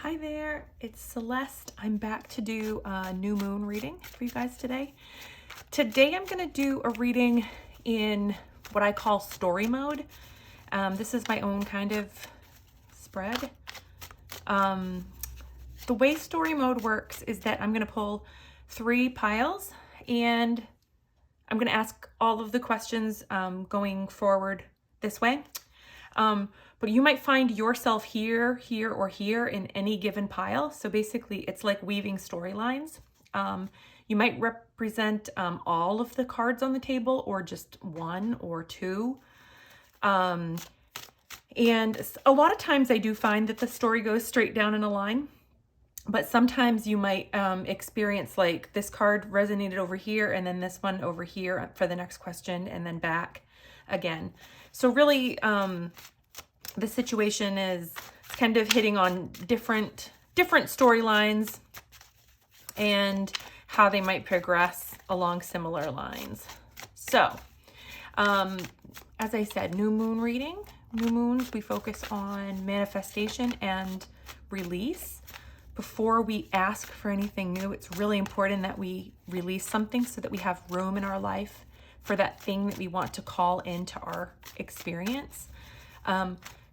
Hi there, it's Celeste. I'm back to do a new moon reading for you guys today. Today I'm going to do a reading in what I call story mode. This is my own kind of spread. The way story mode works is that I'm going to pull 3 piles and I'm going to ask all of the questions going forward this way. But you might find yourself here, here, or here in any given pile. So basically it's like weaving storylines. You might represent all of the cards on the table or just 1 or 2. And a lot of times I do find that the story goes straight down in a line. But sometimes you might experience like this card resonated over here and then this one over here for the next question and then back again. So really, the situation is kind of hitting on different storylines and how they might progress along similar lines. So, as I said, new moon reading. New moons, we focus on manifestation and release. Before we ask for anything new, it's really important that we release something so that we have room in our life for that thing that we want to call into our experience.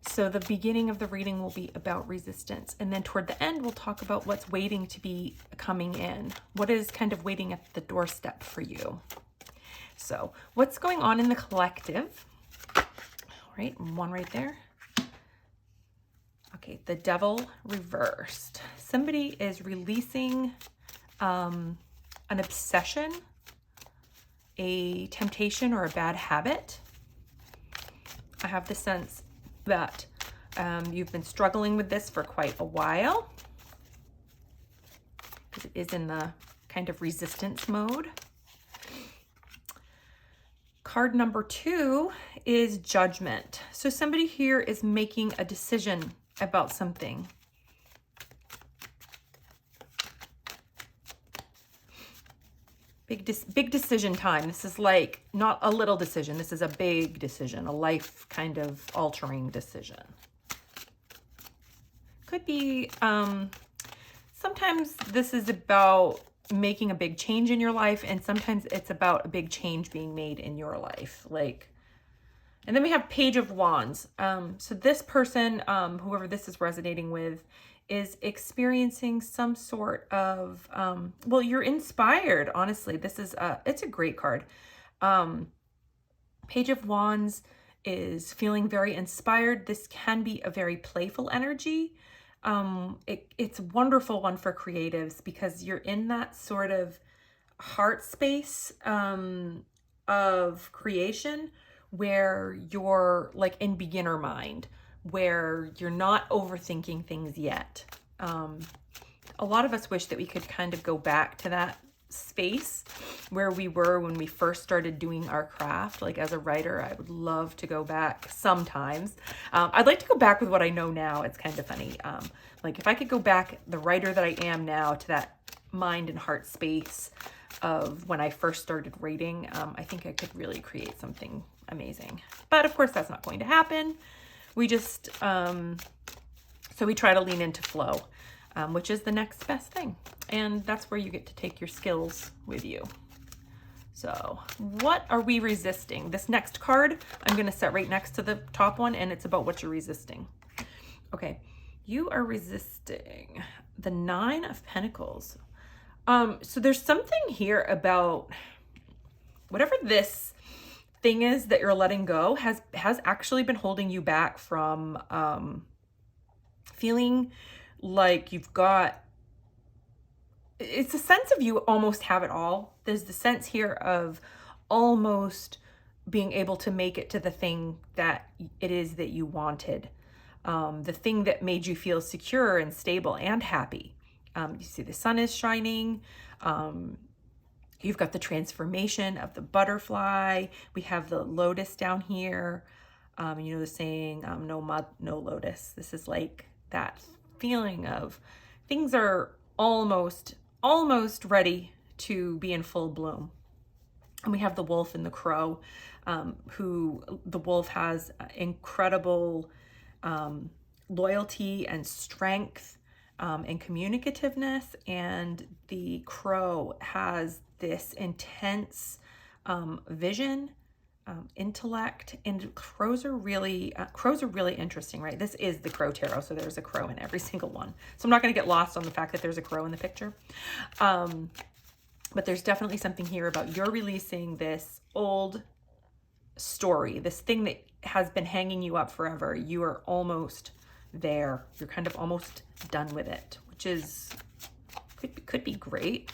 So the beginning of the reading will be about resistance. And then toward the end, we'll talk about what's waiting to be coming in. What is kind of waiting at the doorstep for you. So what's going on in the collective? All right, 1 right there. Okay, the Devil reversed. Somebody is releasing an obsession, a temptation, or a bad habit. I have the sense that you've been struggling with this for quite a while because it is in the kind of resistance mode. Card number 2 is Judgment. So somebody here is making a decision about something. Big decision time. This is like not a little decision. This is a big decision, a life kind of altering decision. Could be, sometimes this is about making a big change in your life, and sometimes it's about a big change being made in your life. And then we have Page of Wands. So this person, whoever this is resonating with, is experiencing some sort of, well, you're inspired, honestly. This is, it's a great card. Page of Wands is feeling very inspired. This can be a very playful energy. It's a wonderful one for creatives because you're in that sort of heart space of creation where you're like in beginner mind, where you're not overthinking things yet. A lot of us wish that we could kind of go back to that space where we were when we first started doing our craft. Like as a writer, I would love to go back sometimes. I'd like to go back with what I know now. It's kind of funny. Like if I could go back, the writer that I am now, to that mind and heart space of when I first started writing, I think I could really create something amazing. But of course, that's not going to happen. We just, so we try to lean into flow, which is the next best thing. And that's where you get to take your skills with you. So what are we resisting? This next card, I'm going to set right next to the top one, and it's about what you're resisting. Okay, you are resisting the 9 of Pentacles. So there's something here about whatever this thing is that you're letting go has actually been holding you back from feeling like you've got, it's a sense of you almost have it all. There's the sense here of almost being able to make it to the thing that it is that you wanted, the thing that made you feel secure and stable and happy. You see the sun is shining. You've got the transformation of the butterfly. We have the lotus down here. You know the saying, no lotus. This is like that feeling of things are almost ready to be in full bloom. And we have the wolf and the crow, who the wolf has incredible loyalty and strength. and communicativeness, and the crow has this intense vision, intellect, and crows are really interesting, right? This is the Crow Tarot, so there's a crow in every single one. So I'm not going to get lost on the fact that there's a crow in the picture. But there's definitely something here about you're releasing this old story, this thing that has been hanging you up forever. You are almost there. You're kind of almost done with it, which is could be great.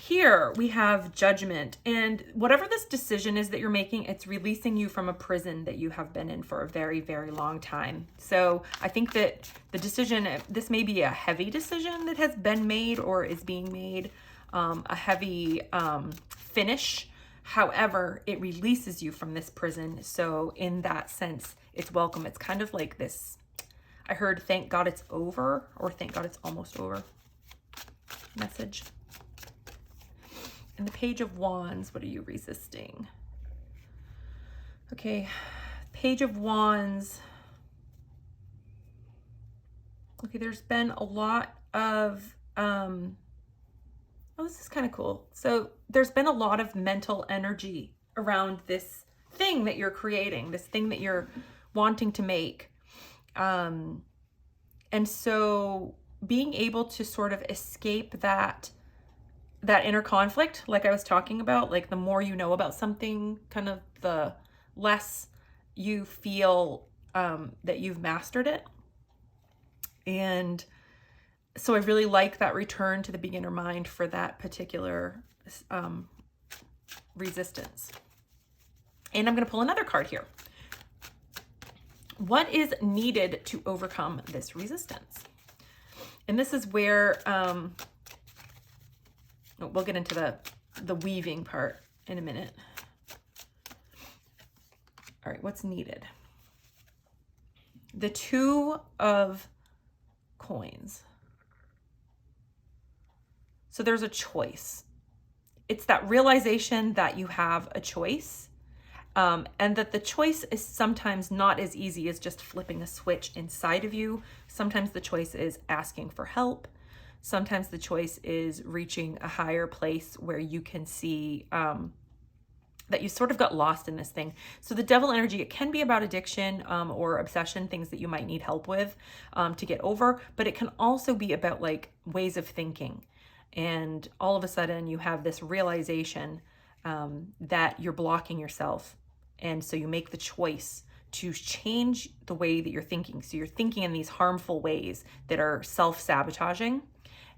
Here we have judgment, and whatever this decision is that you're making, it's releasing you from a prison that you have been in for a very, very long time. So I think that the decision, this may be a heavy decision that has been made or is being made, a heavy finish. However, it releases you from this prison. So in that sense, it's welcome. It's kind of like this, I heard thank God it's over, or thank God it's almost over message. And the Page of Wands, what are you resisting? Okay, Page of Wands. Okay, there's been a lot of, oh, this is kind of cool. So there's been a lot of mental energy around this thing that you're creating, this thing that you're wanting to make. And so being able to sort of escape that inner conflict, like I was talking about, like the more you know about something, kind of the less you feel that you've mastered it. And so I really like that return to the beginner mind for that particular resistance. And I'm going to pull another card here. What is needed to overcome this resistance? And this is where we'll get into the weaving part in a minute. All right, what's needed? The Two of Coins. So there's a choice. It's that realization that you have a choice, and that the choice is sometimes not as easy as just flipping a switch inside of you. Sometimes the choice is asking for help. Sometimes the choice is reaching a higher place where you can see that you sort of got lost in this thing. So the devil energy, it can be about addiction or obsession, things that you might need help with to get over, but it can also be about like ways of thinking. And all of a sudden you have this realization that you're blocking yourself. And so you make the choice to change the way that you're thinking. So you're thinking in these harmful ways that are self-sabotaging.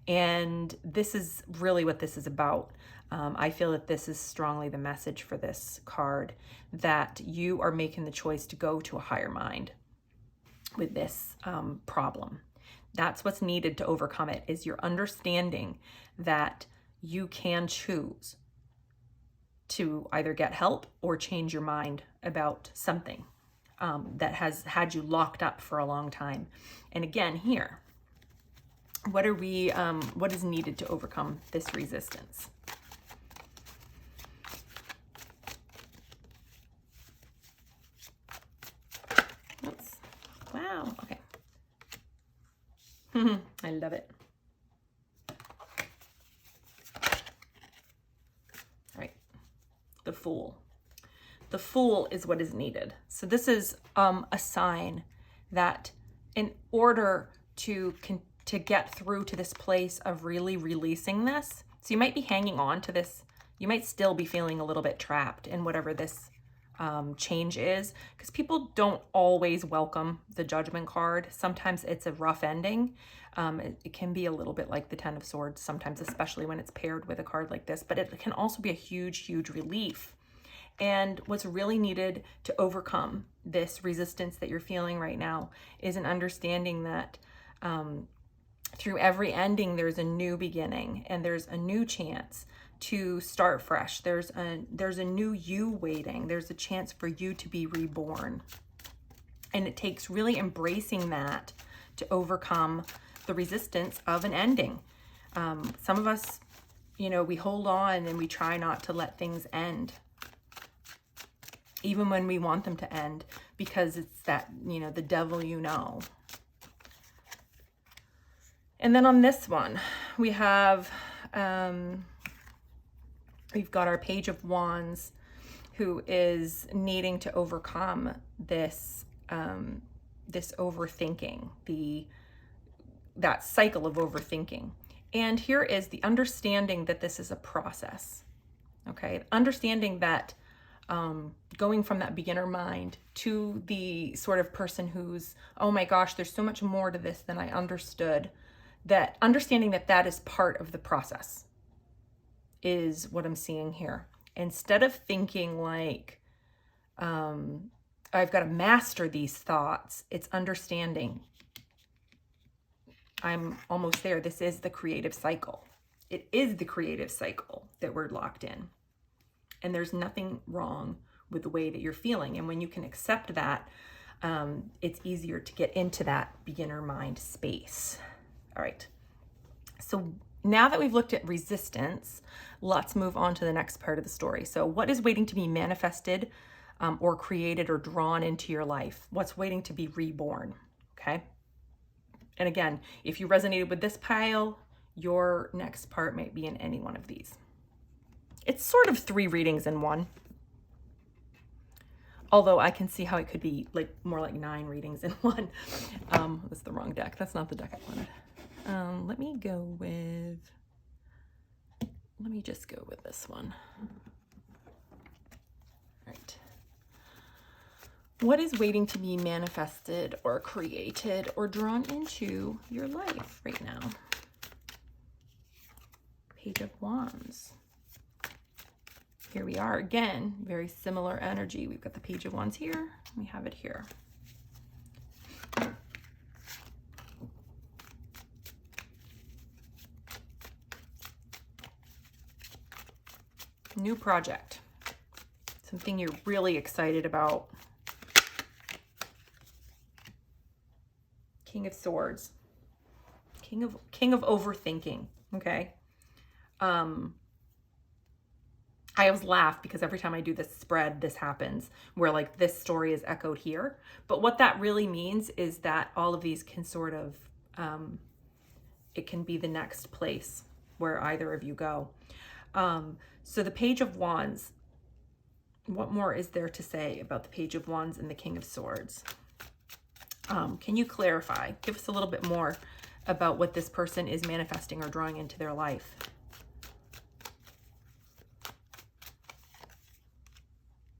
And this is really what this is about. I feel that this is strongly the message for this card, that you are making the choice to go to a higher mind with this problem. That's what's needed to overcome it, is your understanding that you can choose to either get help or change your mind about something that has had you locked up for a long time. And again, here, what is needed to overcome this resistance? Oops. Wow, okay. I love it. All right, the Fool. The Fool is what is needed. So this is a sign that in order to get through to this place of really releasing this, so you might be hanging on to this, you might still be feeling a little bit trapped in whatever this change is, because people don't always welcome the Judgment card. Sometimes it's a rough ending. It can be a little bit like the Ten of Swords sometimes, especially when it's paired with a card like this, but it can also be a huge, huge relief. And what's really needed to overcome this resistance that you're feeling right now is an understanding that through every ending, there's a new beginning and there's a new chance to start fresh. There's a new you waiting. There's a chance for you to be reborn. And it takes really embracing that to overcome the resistance of an ending. Some of us, we hold on and we try not to let things end, even when we want them to end, because it's that, you know, the devil, you know. And then on this one, we have, we've got our Page of Wands, who is needing to overcome this, this overthinking, that cycle of overthinking. And here is the understanding that this is a process, okay? Understanding that going from that beginner mind to the sort of person who's, oh my gosh, there's so much more to this than I understood, that understanding that that is part of the process is what I'm seeing here. Instead of thinking like, I've got to master these thoughts, it's understanding I'm almost there. This is the creative cycle. It is the creative cycle that we're locked in. And there's nothing wrong with the way that you're feeling. And when you can accept that, it's easier to get into that beginner mind space. All right. So now that we've looked at resistance, let's move on to the next part of the story. So what is waiting to be manifested or created or drawn into your life? What's waiting to be reborn? Okay. And again, if you resonated with this pile, your next part might be in any one of these. It's sort of 3 readings in one. Although I can see how it could be like more like 9 readings in one. That's the wrong deck. That's not the deck I wanted. Let me just go with this one. All right. What is waiting to be manifested or created or drawn into your life right now? Page of Wands. Here we are again, very similar energy. We've got the Page of Wands here. We have it here. New project. Something you're really excited about. King of Swords. King of overthinking. Okay. I always laugh because every time I do this spread, this happens where like this story is echoed here. But what that really means is that all of these can sort of, it can be the next place where either of you go. So the Page of Wands, what more is there to say about the Page of Wands and the King of Swords? Can you clarify? Give us a little bit more about what this person is manifesting or drawing into their life.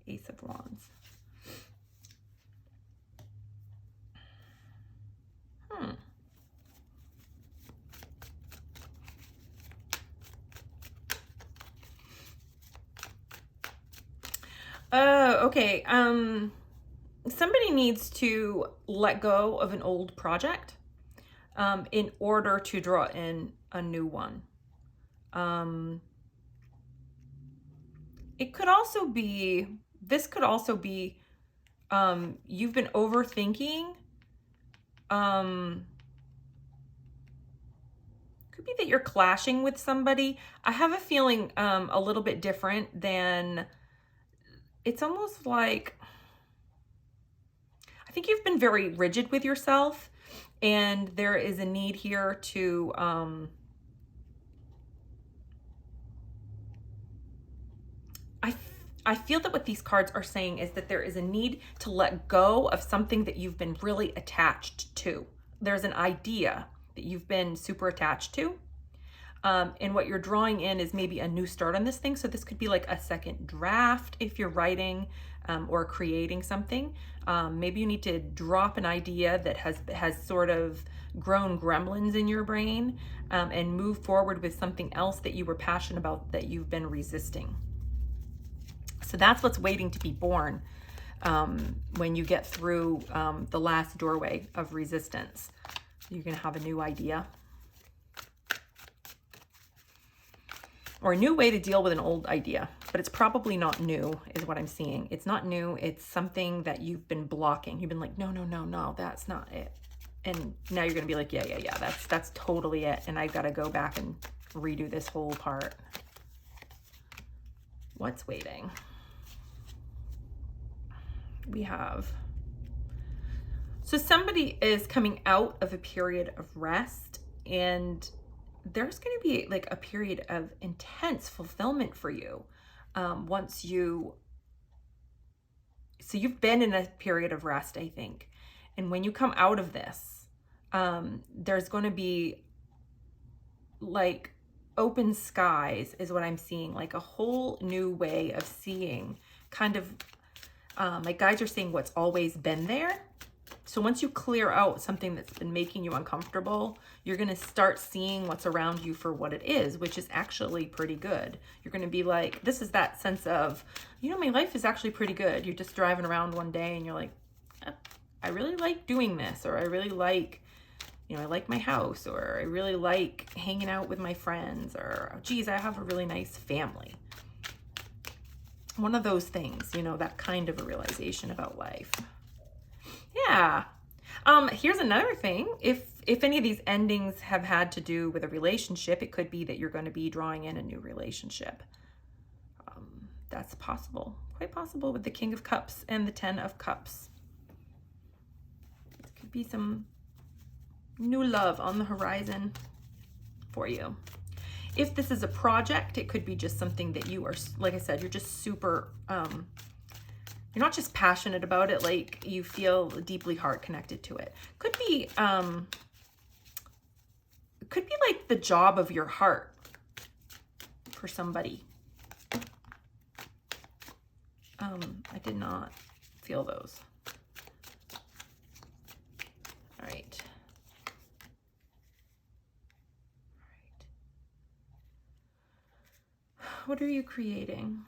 Ace of Wands. Okay. Somebody needs to let go of an old project in order to draw in a new one. It could also be, this could also be, you've been overthinking. Could be that you're clashing with somebody. I have a feeling a little bit different than, it's almost like, I think you've been very rigid with yourself, and there is a need here to, I feel that what these cards are saying is that there is a need to let go of something that you've been really attached to. There's an idea that you've been super attached to. And what you're drawing in is maybe a new start on this thing. So this could be like a second draft if you're writing or creating something. Maybe you need to drop an idea that has sort of grown gremlins in your brain and move forward with something else that you were passionate about that you've been resisting. So that's what's waiting to be born when you get through the last doorway of resistance. You're going to have a new idea. Or a new way to deal with an old idea. But it's probably not new, is what I'm seeing. It's not new. It's something that you've been blocking. You've been like, no, that's not it. And now you're going to be like, yeah, that's totally it. And I've got to go back and redo this whole part. What's waiting? We have So somebody is coming out of a period of rest, and there's going to be like a period of intense fulfillment for you. Once you, so you've been in a period of rest, I think. And when you come out of this, there's going to be like open skies is what I'm seeing, like a whole new way of seeing, kind of my guides are saying what's always been there. So once you clear out something that's been making you uncomfortable, you're going to start seeing what's around you for what it is, which is actually pretty good. You're going to be like, this is that sense of, you know, my life is actually pretty good. You're just driving around one day and you're like, I really like doing this, or I really like, you know, I like my house, or I really like hanging out with my friends, or, oh, geez, I have a really nice family. One of those things, you know, that kind of a realization about life. Yeah. Here's another thing. If any of these endings have had to do with a relationship, it could be that you're going to be drawing in a new relationship. That's possible. Quite possible with the King of Cups and the Ten of Cups. It could be some new love on the horizon for you. If this is a project, it could be just something that you are, like I said, you're just super, you're not just passionate about it, like you feel deeply heart connected to it. Could be like the job of your heart for somebody. I did not feel those. All right. What are you creating?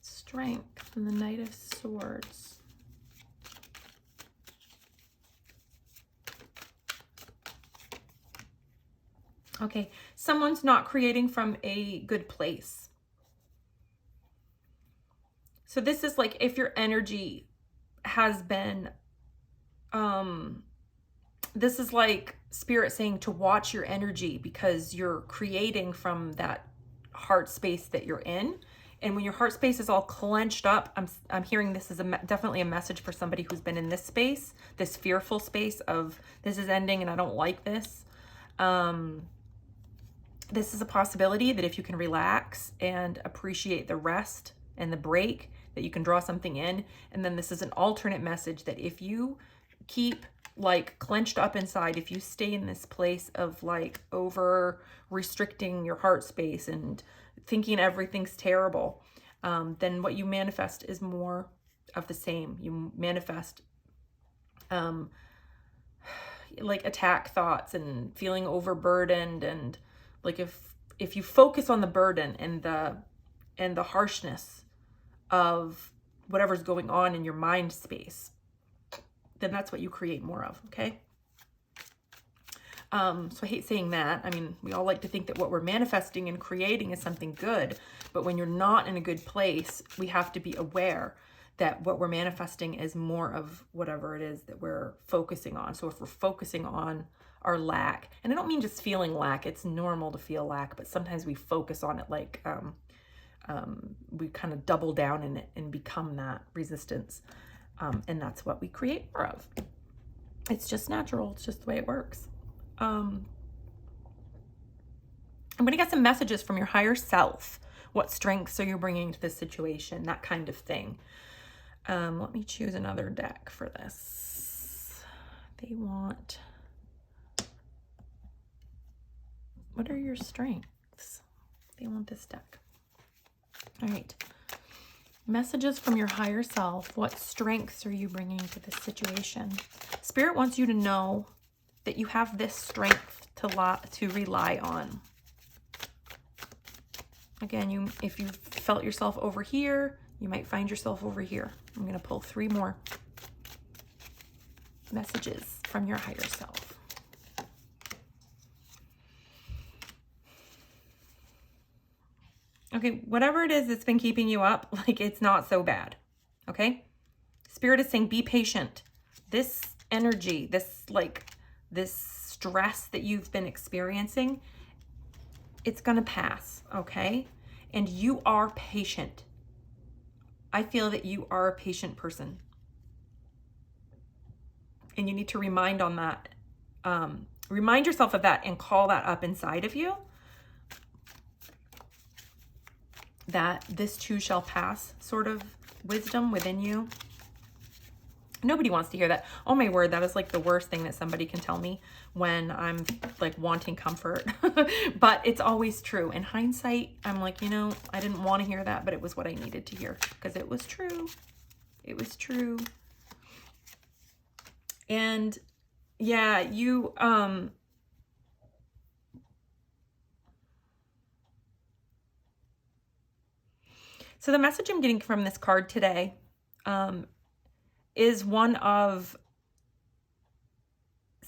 Strength and the Knight of Swords. Okay, someone's not creating from a good place. So this is like if your energy has been, this is like Spirit saying to watch your energy, because you're creating from that heart space that you're in. And when your heart space is all clenched up, I'm hearing this is definitely a message for somebody who's been in this space, this fearful space of this is ending and I don't like this. This is a possibility that if you can relax and appreciate the rest and the break, that you can draw something in. And then this is an alternate message that if you keep like clenched up inside, if you stay in this place of like over restricting your heart space and thinking everything's terrible, then what you manifest is more of the same. You manifest like attack thoughts and feeling overburdened, and like if you focus on the burden and the harshness of whatever's going on in your mind space, then that's what you create more of, okay? So I hate saying that. I mean, we all like to think that what we're manifesting and creating is something good, but when you're not in a good place, we have to be aware that what we're manifesting is more of whatever it is that we're focusing on. So if we're focusing on our lack, and I don't mean just feeling lack, it's normal to feel lack, but sometimes we focus on it like we kind of double down in it and become that resistance. And that's what we create more of. It's just natural. It's just the way it works. I'm going to get some messages from your higher self. What strengths are you bringing to this situation? That kind of thing. Let me choose another deck for this. They want, what are your strengths? They want this deck. All right. Messages from your higher self. What strengths are you bringing to this situation? Spirit wants you to know that you have this strength to rely on. Again, if you felt yourself over here, you might find yourself over here. I'm going to pull 3 more messages from your higher self. Okay, whatever it is that's been keeping you up, like it's not so bad, okay? Spirit is saying be patient. This energy, this stress that you've been experiencing, it's gonna pass, okay? And you are patient. I feel that you are a patient person. And you need to remind yourself of that and call that up inside of you, that this too shall pass sort of wisdom within you. Nobody wants to hear that. Oh my word, that is like the worst thing that somebody can tell me when I'm like wanting comfort. But it's always true. In hindsight, I'm like, you know, I didn't want to hear that, but it was what I needed to hear because it was true. It was true. And yeah, you, so the message I'm getting from this card today, is one of,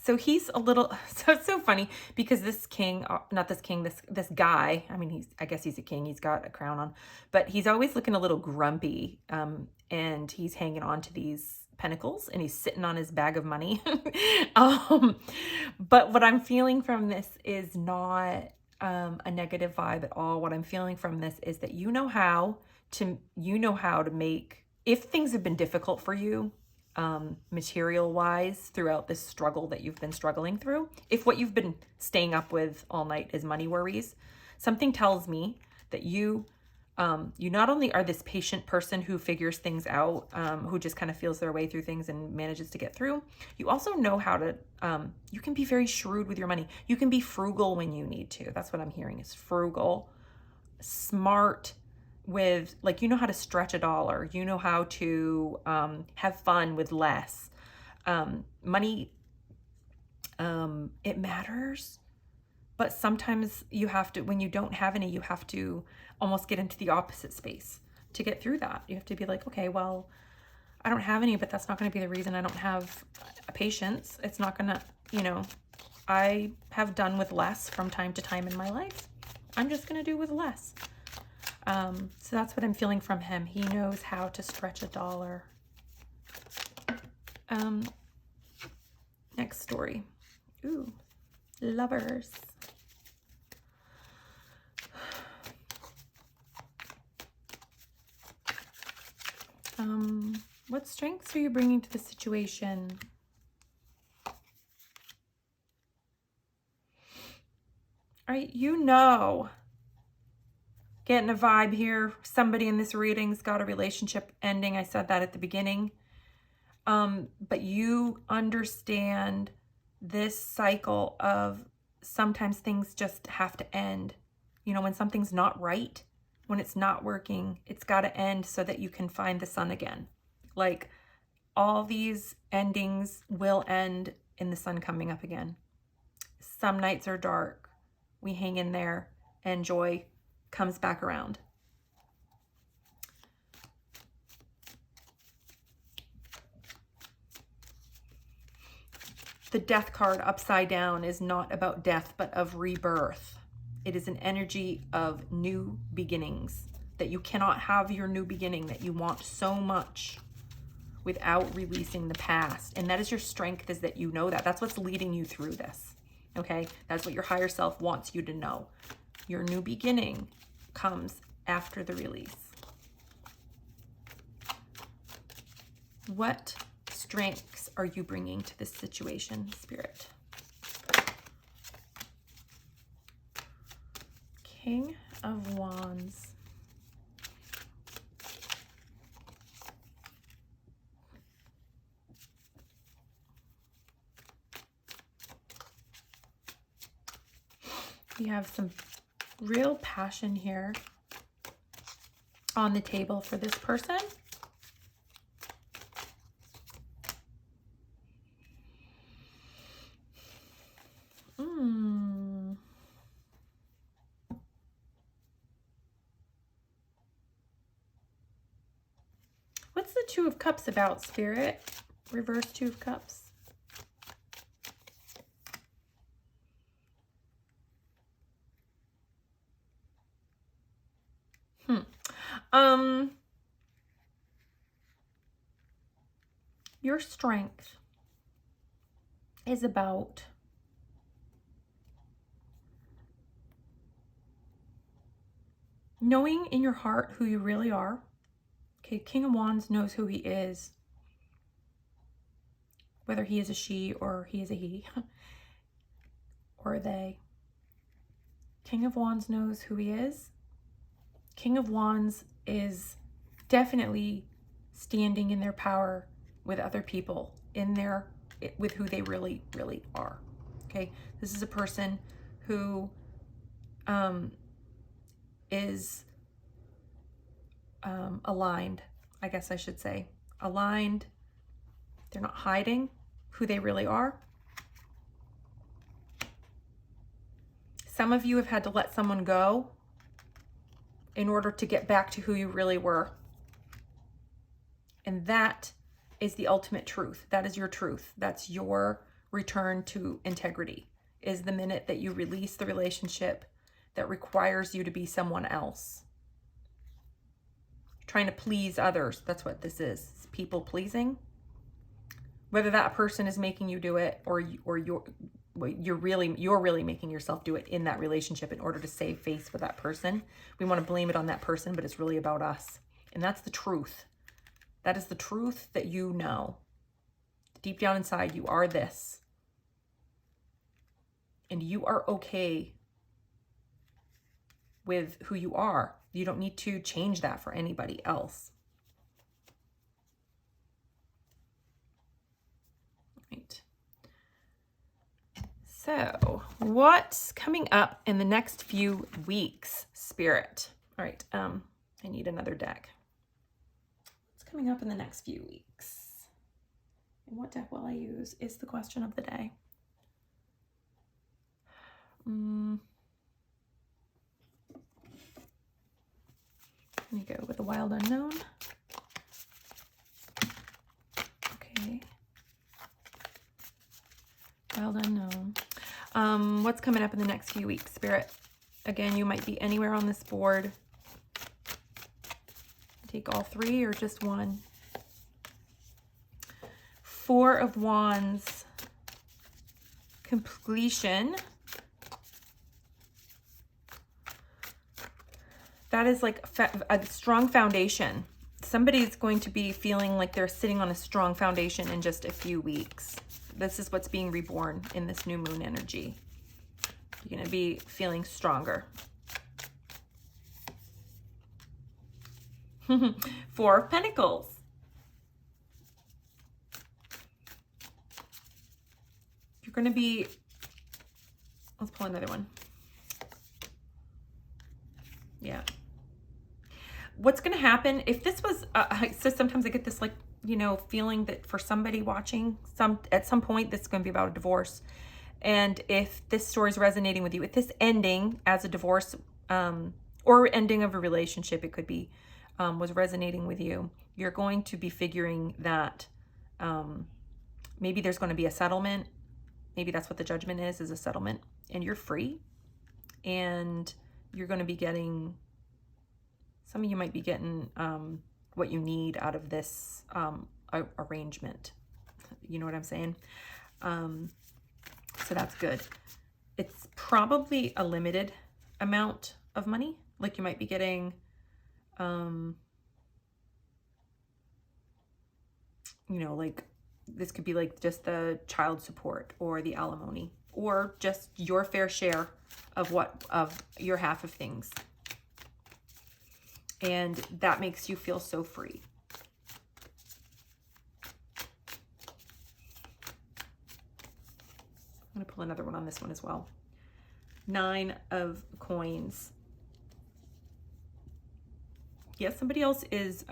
so he's a little, so it's so funny because this king, not this king, this guy, I mean, I guess he's a king, he's got a crown on, but he's always looking a little grumpy, and he's hanging on to these pentacles and he's sitting on his bag of money. But what I'm feeling from this is not a negative vibe at all. What I'm feeling from this is that you know how to make, if things have been difficult for you, material wise throughout this struggle that you've been struggling through, if what you've been staying up with all night is money worries, something tells me that you not only are this patient person who figures things out, who just kind of feels their way through things and manages to get through, you also know how to, you can be very shrewd with your money. You can be frugal when you need to. That's what I'm hearing, is frugal, smart, with, like, you know how to stretch a dollar, you know how to have fun with less. Money, it matters, but sometimes you have to, when you don't have any, you have to almost get into the opposite space to get through that. You have to be like, okay, well, I don't have any, but that's not going to be the reason I don't have a patience. It's not going to, you know, I have done with less from time to time in my life. I'm just going to do with less. So that's what I'm feeling from him. He knows how to stretch a dollar. Next story. Ooh, lovers. What strengths are you bringing to the situation? All right, you know, getting a vibe here. Somebody in this reading's got a relationship ending. I said that at the beginning. But you understand this cycle of sometimes things just have to end. You know, when something's not right, when it's not working, it's got to end so that you can find the sun again. Like, all these endings will end in the sun coming up again. Some nights are dark. We hang in there and joy comes back around. The death card upside down is not about death, but of rebirth. It is an energy of new beginnings, that you cannot have your new beginning that you want so much without releasing the past. And that is your strength, is that you know that. That's what's leading you through this. Okay? That's what your higher self wants you to know. Your new beginning comes after the release. What strengths are you bringing to this situation, Spirit? King of Wands. We have some real passion here on the table for this person. What's the Two of Cups about, Spirit? Reverse Two of Cups. Your strength is about knowing in your heart who you really are Okay, King of Wands knows who he is, whether he is a she or he is a he or a they. King of Wands knows who he is. King of Wands is definitely standing in their power with other people, with who they really, really are. Okay, this is a person who is aligned, I guess I should say. Aligned. They're not hiding who they really are. Some of you have had to let someone go in order to get back to who you really were. And that is the ultimate truth. That is your truth. That's your return to integrity, is the minute that you release the relationship that requires you to be someone else. Trying to please others. That's what this is. It's people pleasing. Whether that person is making you do it or you're really making yourself do it in that relationship in order to save face with that person. We want to blame it on that person, but it's really about us. And that's the truth. That is the truth that you know. Deep down inside, you are this. And you are okay with who you are. You don't need to change that for anybody else. Right. So, what's coming up in the next few weeks, Spirit? All right, I need another deck. What's coming up in the next few weeks? And what deck will I use is the question of the day. Let me go with the Wild Unknown. Okay. Wild Unknown. What's coming up in the next few weeks, Spirit? Again, you might be anywhere on this board. Take all three or just one. Four of Wands. Completion. That is like a strong foundation. Somebody's going to be feeling like they're sitting on a strong foundation in just a few weeks. This is what's being reborn in this new moon energy. You're going to be feeling stronger. Four of Pentacles. You're going to be, let's pull another one. Yeah. What's going to happen if this was, so sometimes I get this, like, you know, feeling that for somebody watching, at some point, this is going to be about a divorce. And if this story is resonating with you, if this ending as a divorce, or ending of a relationship, it could be, was resonating with you, you're going to be figuring that maybe there's going to be a settlement. Maybe that's what the judgment is a settlement. And you're free. And you're going to be getting, some of you might be getting what you need out of this arrangement. You know what I'm saying? So that's good. It's probably a limited amount of money. Like you might be getting, you know, like this could be like just the child support or the alimony or just your fair share of your half of things. And that makes you feel so free. I'm going to pull another one on this one as well. 9 of Coins. Yes, somebody else is,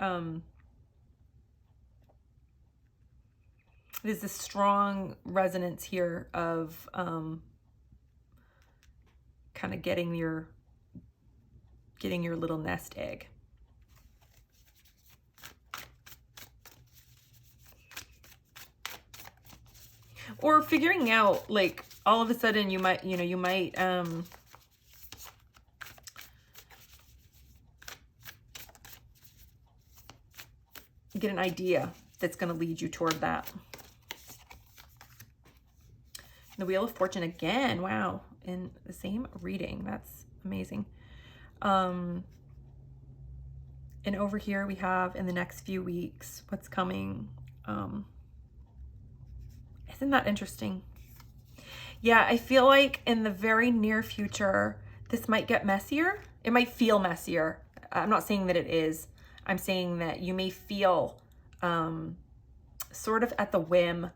there's this strong resonance here of kind of getting your little nest egg. Or figuring out, like, all of a sudden you might get an idea that's going to lead you toward that. The Wheel of Fortune again. Wow. In the same reading. That's amazing. And over here we have in the next few weeks what's coming. Isn't that interesting? Yeah, I feel like in the very near future, this might get messier. It might feel messier. I'm not saying that it is. I'm saying that you may feel sort of at the whim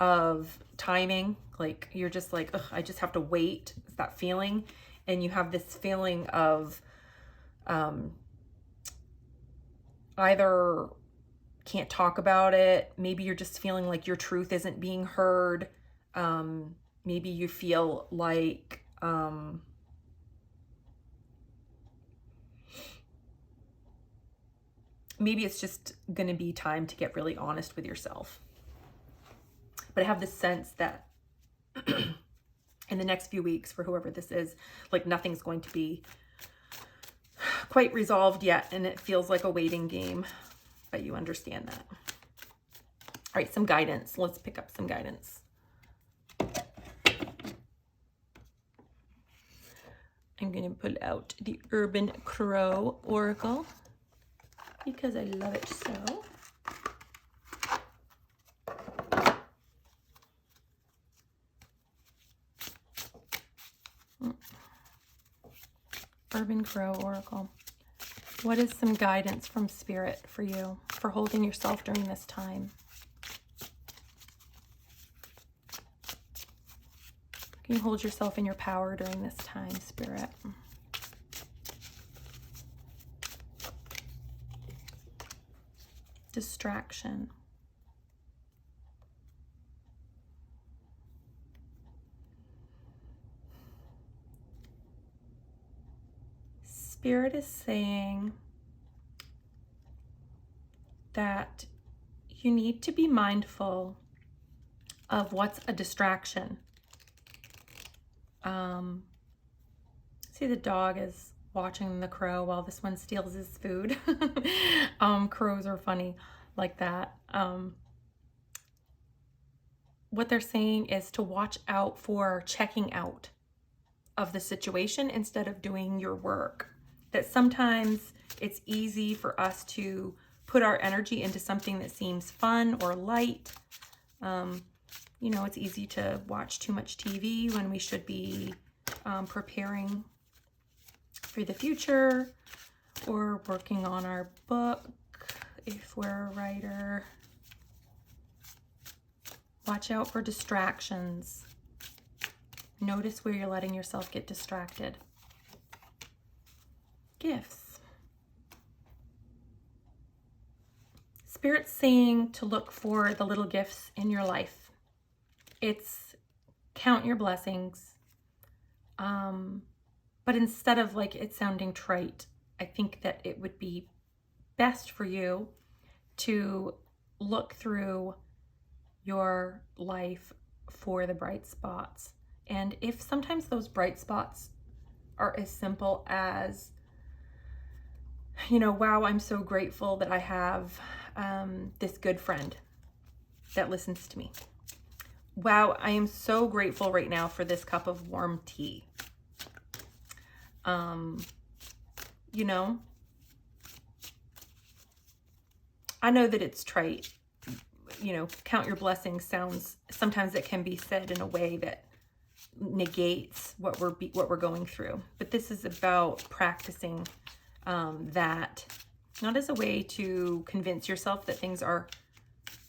of timing. Like you're just like, ugh, I just have to wait. It's that feeling. And you have this feeling of either can't talk about it. Maybe you're just feeling like your truth isn't being heard. Maybe you feel like maybe it's just going to be time to get really honest with yourself. But I have this sense that in the next few weeks, for whoever this is, like nothing's going to be quite resolved yet, and it feels like a waiting game, but you understand that. All right, some guidance. Let's pick up some guidance. I'm going to pull out the Urban Crow Oracle because I love it so. Urban Crow Oracle. What is some guidance from Spirit for you for holding yourself during this time? Can you hold yourself in your power during this time, Spirit? Distraction. Spirit is saying that you need to be mindful of what's a distraction. See, the dog is watching the crow while this one steals his food. Crows are funny like that. What they're saying is to watch out for checking out of the situation instead of doing your work. That sometimes it's easy for us to put our energy into something that seems fun or light. You know, it's easy to watch too much TV when we should be preparing for the future or working on our book if we're a writer. Watch out for distractions. Notice where you're letting yourself get distracted. Gifts. Spirit's saying to look for the little gifts in your life. It's count your blessings. But instead of like it sounding trite, I think that it would be best for you to look through your life for the bright spots. And if sometimes those bright spots are as simple as, you know, wow, I'm so grateful that I have this good friend that listens to me. Wow, I am so grateful right now for this cup of warm tea. You know, I know that it's trite. You know, count your blessings sounds, sometimes it can be said in a way that negates what we're going through. But this is about practicing that, not as a way to convince yourself that things are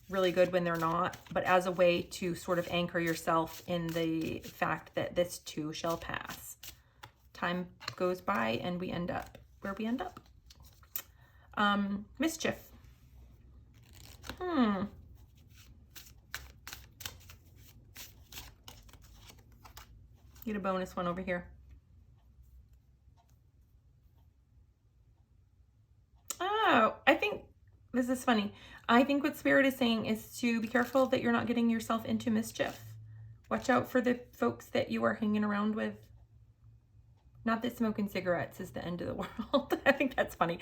really good when they're not, but as a way to sort of anchor yourself in the fact that this too shall pass. Time goes by and we end up where we end up. Mischief. Get a bonus one over here. Oh, I think this is funny. I think what Spirit is saying is to be careful that you're not getting yourself into mischief. Watch out for the folks that you are hanging around with. Not that smoking cigarettes is the end of the world. I think that's funny.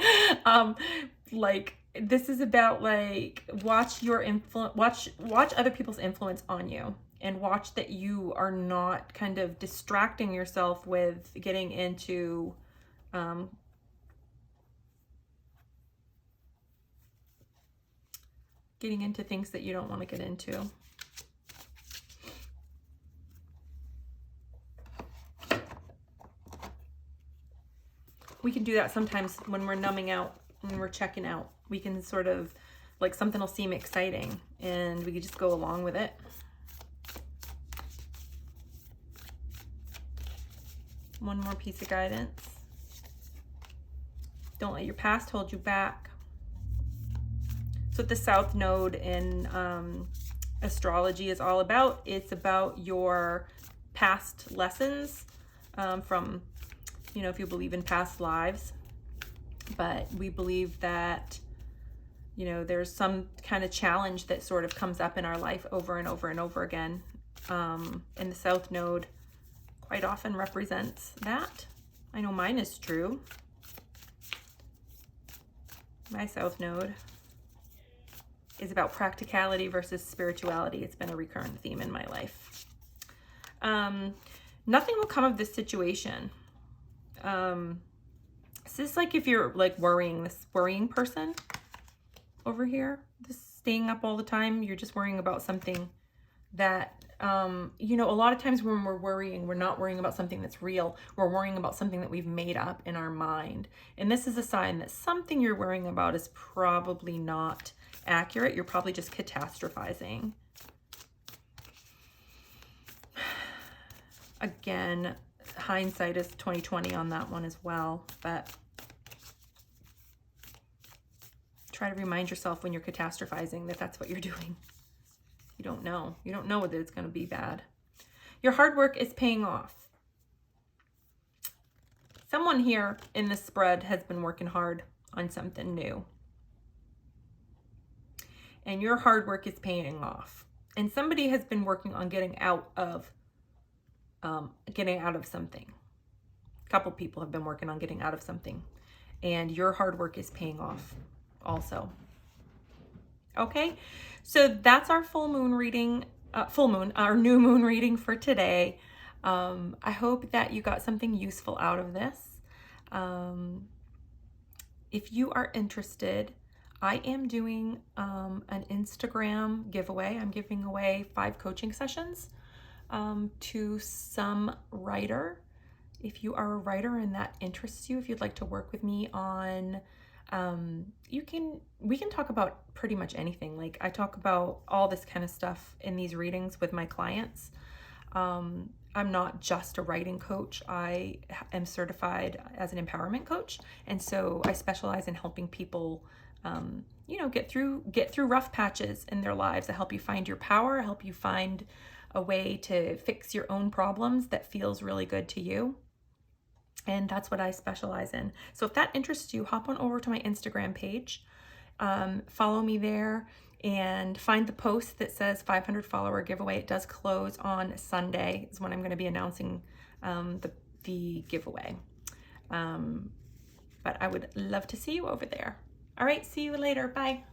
Like this is about like watch your influence, watch other people's influence on you, and watch that you are not kind of distracting yourself with getting into getting into things that you don't want to get into. We can do that sometimes when we're numbing out, when we're checking out. We can sort of, like, something will seem exciting and we can just go along with it. One more piece of guidance. Don't let your past hold you back. So what the South Node in astrology is all about, it's about your past lessons from, you know, if you believe in past lives. But we believe that, you know, there's some kind of challenge that sort of comes up in our life over and over and over again. And the South Node quite often represents that. I know mine is true. My South Node is about practicality versus spirituality. It's been a recurrent theme in my life. Nothing will come of this situation. Is this like if you're like worrying, this worrying person over here, this staying up all the time, you're just worrying about something that, you know, a lot of times when we're worrying, we're not worrying about something that's real. We're worrying about something that we've made up in our mind. And this is a sign that something you're worrying about is probably not accurate. You're probably just catastrophizing. Again, hindsight is 20/20 on that one as well, but try to remind yourself when you're catastrophizing that that's what you're doing. You don't know. You don't know whether it's going to be bad. Your hard work is paying off. Someone here in this spread has been working hard on something new. And your hard work is paying off. And somebody has been working on getting out of something. A couple people have been working on getting out of something. And your hard work is paying off also. Okay, so that's our full moon reading, our new moon reading for today. I hope that you got something useful out of this. If you are interested, I am doing an Instagram giveaway. I'm giving away 5 coaching sessions to some writer. If you are a writer and that interests you, if you'd like to work with me on, we can talk about pretty much anything. Like, I talk about all this kind of stuff in these readings with my clients. I'm not just a writing coach. I am certified as an empowerment coach. And so I specialize in helping people, you know, get through rough patches in their lives. I help you find your power, help you find a way to fix your own problems that feels really good to you. And that's what I specialize in. So if that interests you, hop on over to my Instagram page, follow me there, and find the post that says 500 follower giveaway. It does close on Sunday is when I'm going to be announcing the giveaway. But I would love to see you over there. All right, see you later. Bye.